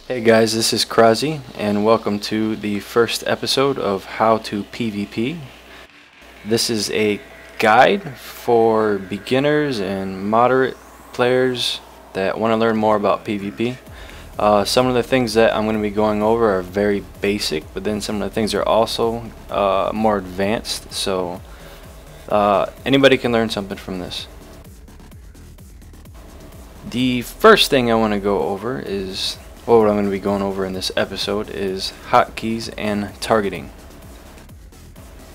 Hey guys, this is Krazy, and welcome to the first episode of How to PvP. This is a guide for beginners and moderate players that want to learn more about PvP. Some of the things that I'm going to be going over are very basic, but then some of the things are also more advanced, so anybody can learn something from this. The first thing I want to go over is, well, what I'm going to be going over in this episode is hotkeys and targeting.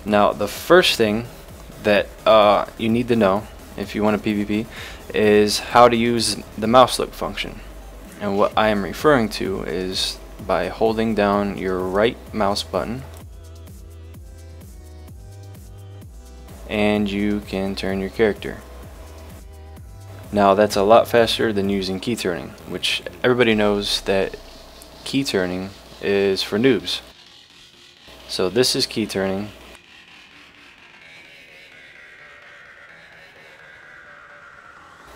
Now, the first thing that you need to know if you want to PvP is how to use the mouse look function. And what I am referring to is by holding down your right mouse button, and you can turn your character. Now that's a lot faster than using key turning, which everybody knows that key turning is for noobs. So this is key turning.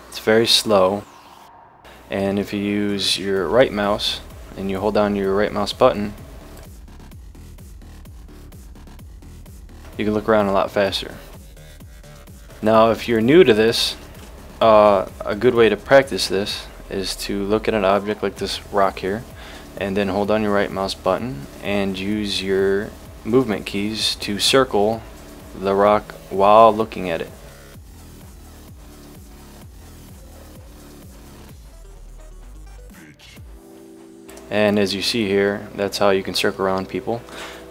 It's very slow, and if you use your right mouse and you hold down your right mouse button, you can look around a lot faster. Now if you're new to this, a good way to practice this is to look at an object like this rock here, and then hold down your right mouse button and use your movement keys to circle the rock while looking at it. And as you see here, that's how you can circle around people.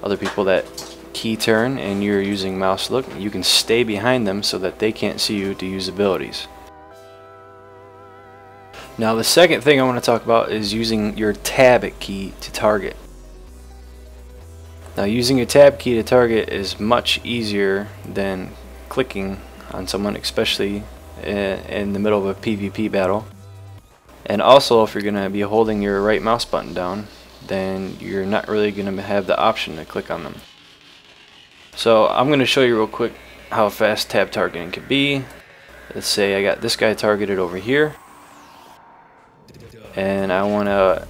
Other people that key turn and you're using mouse look, you can stay behind them so that they can't see you to use abilities. Now the second thing I want to talk about is using your tab key to target. Now using a tab key to target is much easier than clicking on someone, especially in the middle of a PvP battle. And also, if you're going to be holding your right mouse button down, then you're not really going to have the option to click on them. So I'm going to show you real quick how fast tab targeting can be. Let's say I got this guy targeted over here, and I want to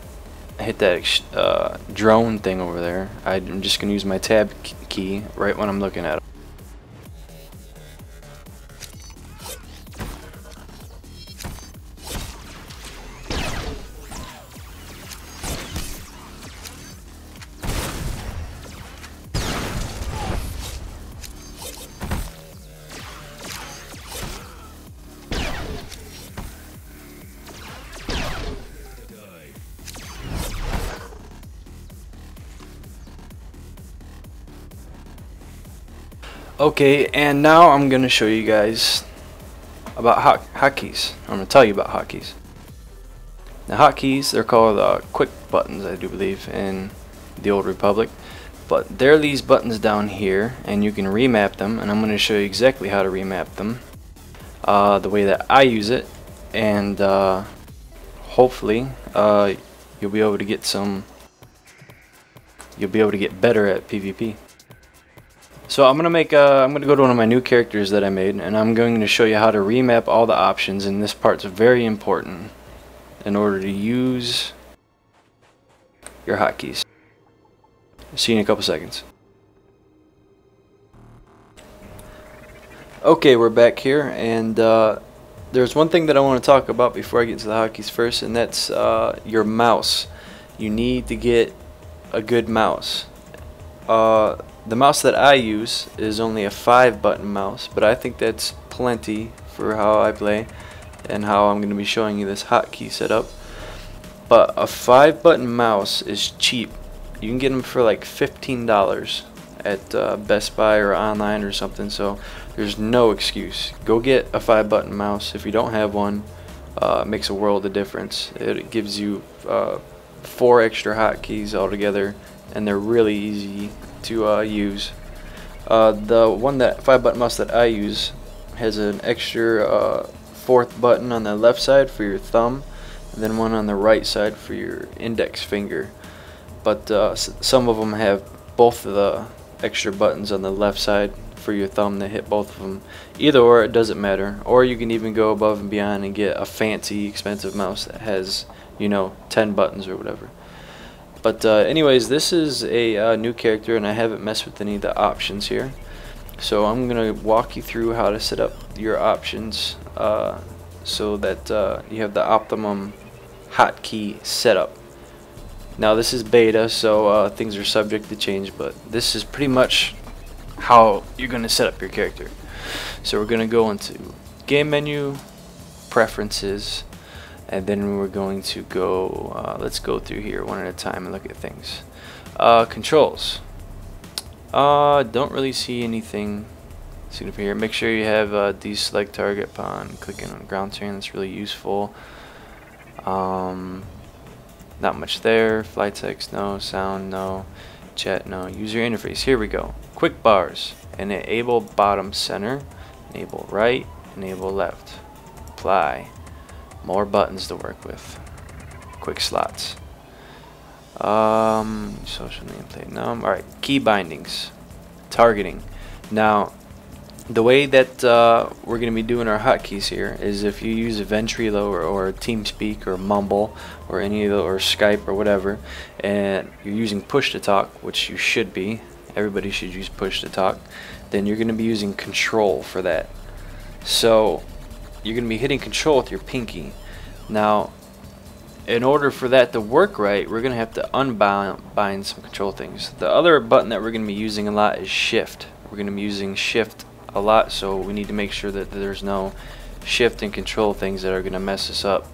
hit that drone thing over there. I'm just going to use my tab key right when I'm looking at him. Okay, and now I'm going to show you guys about hotkeys. I'm going to tell you about hotkeys. Now hotkeys, they're called quick buttons, I do believe, in the Old Republic. But they're these buttons down here, and you can remap them, and I'm going to show you exactly how to remap them the way that I use it, and hopefully you'll be able to get better at PvP. So I'm gonna go to one of my new characters that I made, and I'm going to show you how to remap all the options, and this part's very important in order to use your hotkeys. See you in a couple seconds. Okay, we're back here, and there's one thing that I want to talk about before I get to the hotkeys first, and that's your mouse. You need to get a good mouse. The mouse that I use is only a 5-button mouse, but I think that's plenty for how I play and how I'm going to be showing you this hotkey setup. But a 5-button mouse is cheap. You can get them for like $15 at Best Buy or online or something, so there's no excuse. Go get a 5-button mouse. If you don't have one, it makes a world of difference. It gives you 4 extra hotkeys altogether, and they're really easy to use. The 5-button mouse that I use has an extra 4th button on the left side for your thumb, and then one on the right side for your index finger. But some of them have both of the extra buttons on the left side for your thumb to hit both of them. Either or, it doesn't matter. Or you can even go above and beyond and get a fancy, expensive mouse that has you know, 10 buttons or whatever. But anyways, this is a new character, and I haven't messed with any of the options here. So I'm going to walk you through how to set up your options so that you have the optimum hotkey setup. Now this is beta, so things are subject to change, but this is pretty much how you're going to set up your character. So we're going to go into game menu, preferences, and then we're going to go, let's go through here one at a time and look at things. Controls. Don't really see anything seen over here. Make sure you have deselect target upon clicking on ground terrain. That's really useful. Not much there. Flight text, no. Sound, no. Chat, no. User interface, here we go. Quick bars. Enable bottom center. Enable right. Enable left. Apply. More buttons to work with. Quick slots. Social nameplate, no. Alright, key bindings. Targeting. Now, the way that we're going to be doing our hotkeys here is if you use a Ventrilo or TeamSpeak or Mumble or any of the, or Skype or whatever, and you're using push to talk, which you should be, everybody should use push to talk, then you're going to be using control for that. So you're going to be hitting control with your pinky. Now, in order for that to work right, we're going to have to unbind some control things. The other button that we're going to be using a lot is shift. We're going to be using shift a lot, so we need to make sure that there's no shift and control things that are going to mess us up.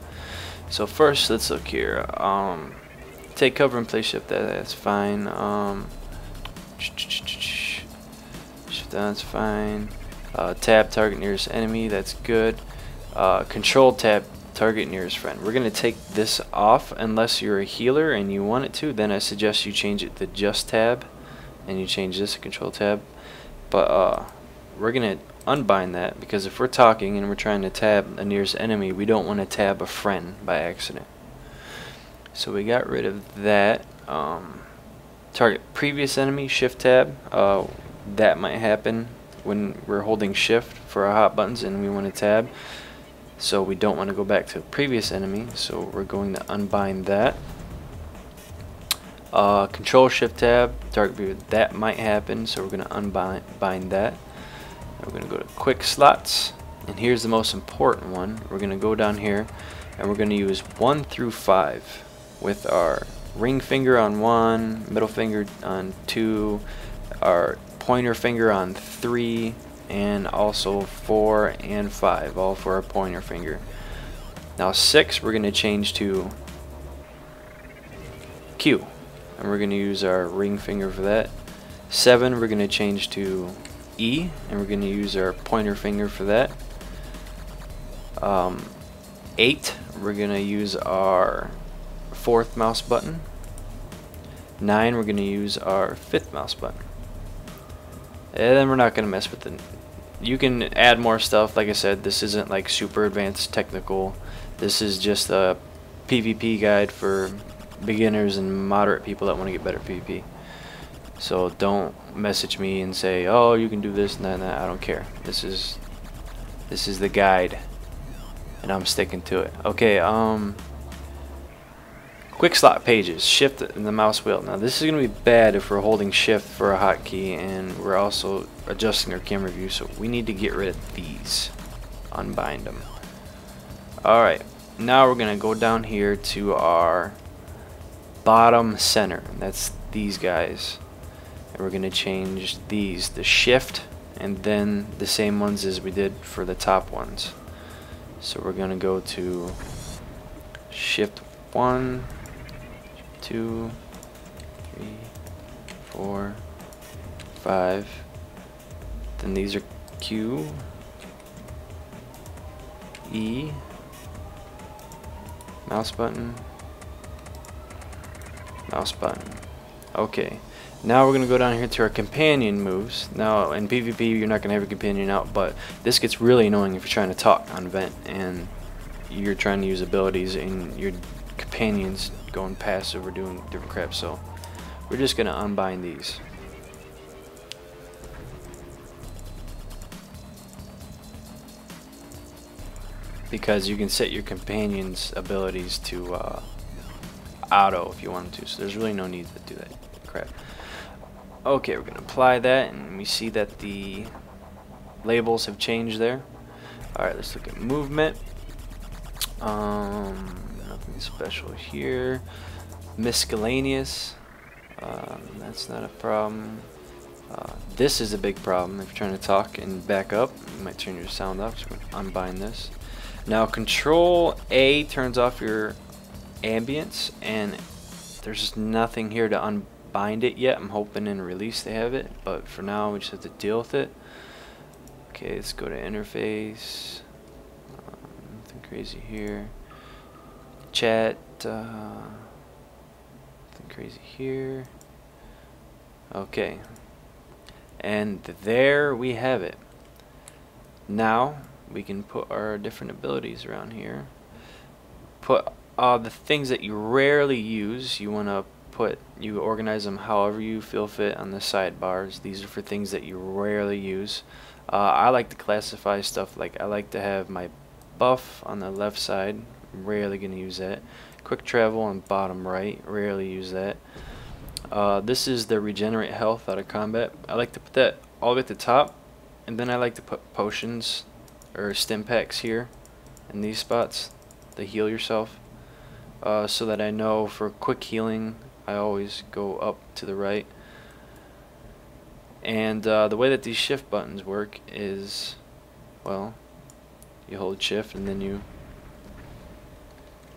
So first, let's look here. Take cover and play shift, that's fine. Shift, that's fine. Tab target nearest enemy, that's good. Control tab target nearest friend. We're going to take this off unless you're a healer and you want it to. Then I suggest you change it to just tab and you change this to control tab. But we're going to unbind that, because if we're talking and we're trying to tab a nearest enemy, we don't want to tab a friend by accident. So we got rid of that. Target previous enemy, shift tab. That might happen when we're holding shift for our hot buttons and we want to tab. So we don't want to go back to a previous enemy, so we're going to unbind that. Control shift tab, target view, that might happen, so we're going to unbind that. We're going to go to quick slots, and here's the most important one. We're going to go down here and we're going to use 1 through 5 with our ring finger on 1, middle finger on 2, our pointer finger on 3, and also 4 and 5, all for our pointer finger. Now 6 we're going to change to Q, and we're going to use our ring finger for that. 7 we're going to change to E, and we're going to use our pointer finger for that. 8 we're going to use our 4th mouse button. 9 we're going to use our 5th mouse button. And then we're not going to mess with the... You can add more stuff. Like I said, this isn't like super advanced technical. This is just a PvP guide for beginners and moderate people that want to get better PvP. So don't message me and say, oh, you can do this and that and that. I don't care. This is the guide, and I'm sticking to it. Okay, quick slot pages, shift in the mouse wheel. Now this is going to be bad if we're holding shift for a hotkey and we're also adjusting our camera view, so we need to get rid of these. Unbind them. Alright, now we're going to go down here to our bottom center. That's these guys. And we're going to change these to shift, and then the same ones as we did for the top ones. So we're going to go to shift 1, 2, 3, 4, 5. Then these are Q, E, mouse button, mouse button. Okay, now we're going to go down here to our companion moves. Now in PvP you're not going to have a companion out, but this gets really annoying if you're trying to talk on vent and you're trying to use abilities and your companions going passive or doing different crap. So we're just going to unbind these. Because you can set your companions' abilities to auto if you wanted to, so there's really no need to do that crap. Okay, we're gonna apply that, and we see that the labels have changed there. Alright, let's look at movement. Nothing special here. Miscellaneous, that's not a problem. This is a big problem if you're trying to talk and back up. You might turn your sound off, so we're going to unbind this. Now Control A turns off your ambience, and there's just nothing here to unbind it yet. I'm hoping in release they have it, but for now we just have to deal with it. Okay, let's go to interface. Nothing crazy here. Chat, nothing crazy here. Okay, and there we have it. Now we can put our different abilities around here. Put the things that you rarely use. You want to put, you organize them however you feel fit on the sidebars. These are for things that you rarely use. I like to classify stuff like, I like to have my buff on the left side, rarely going to use that. Quick travel on bottom right, rarely use that. This is the regenerate health out of combat. I like to put that all the way at the top, and then I like to put potions or stim packs here in these spots to heal yourself, so that I know for quick healing I always go up to the right. And the way that these shift buttons work is, well, you hold shift and then you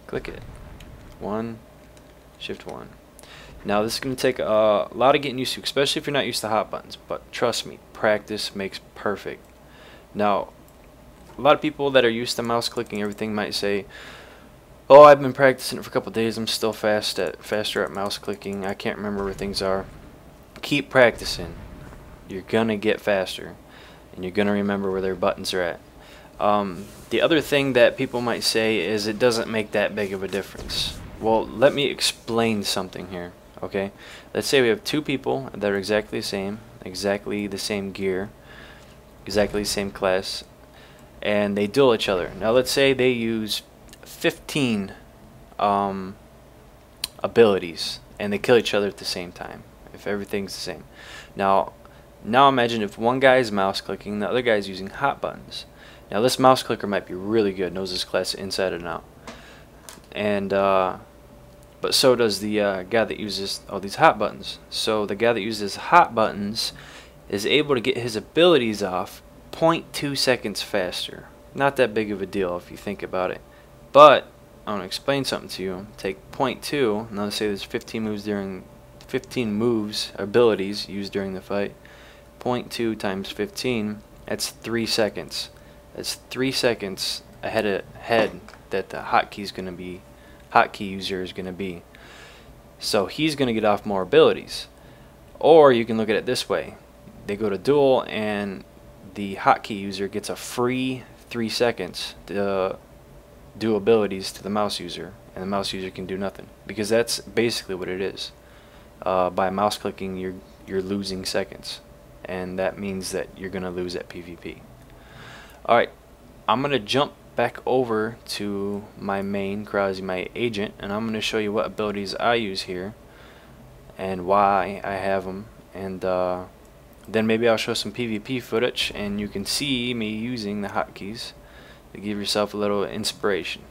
click it. 1, shift 1. Now this is going to take a lot of getting used to, especially if you're not used to hot buttons, but trust me, practice makes perfect. Now a lot of people that are used to mouse clicking everything might say, oh, I've been practicing it for a couple days, I'm still faster at mouse clicking, I can't remember where things are. Keep practicing. You're gonna get faster, and you're gonna remember where their buttons are at. The other thing that people might say is it doesn't make that big of a difference. Well, let me explain something here. Okay, let's say we have two people that are exactly the same gear, exactly the same class, and they duel each other. Now let's say they use 15 abilities and they kill each other at the same time, if everything's the same. Now imagine if one guy is mouse clicking, the other guy is using hot buttons. Now this mouse clicker might be really good, knows this class inside and out, and but so does the guy that uses all these hot buttons. So the guy that uses hot buttons is able to get his abilities off 0.2 seconds faster. Not that big of a deal if you think about it. But I want to explain something to you. Take 0.2. Now let's say there's 15 moves abilities used during the fight. 0.2 times 15. That's 3 seconds. That's 3 seconds ahead that the hotkey user is going to be. So he's going to get off more abilities. Or you can look at it this way. They go to duel and the hotkey user gets a free 3 seconds to do abilities to the mouse user, and the mouse user can do nothing, because that's basically what it is. By mouse clicking you're losing seconds, and that means that you're going to lose at PvP. Alright, I'm going to jump back over to my main Krause, my agent, and I'm going to show you what abilities I use here and why I have them, and then maybe I'll show some PvP footage and you can see me using the hotkeys to give yourself a little inspiration.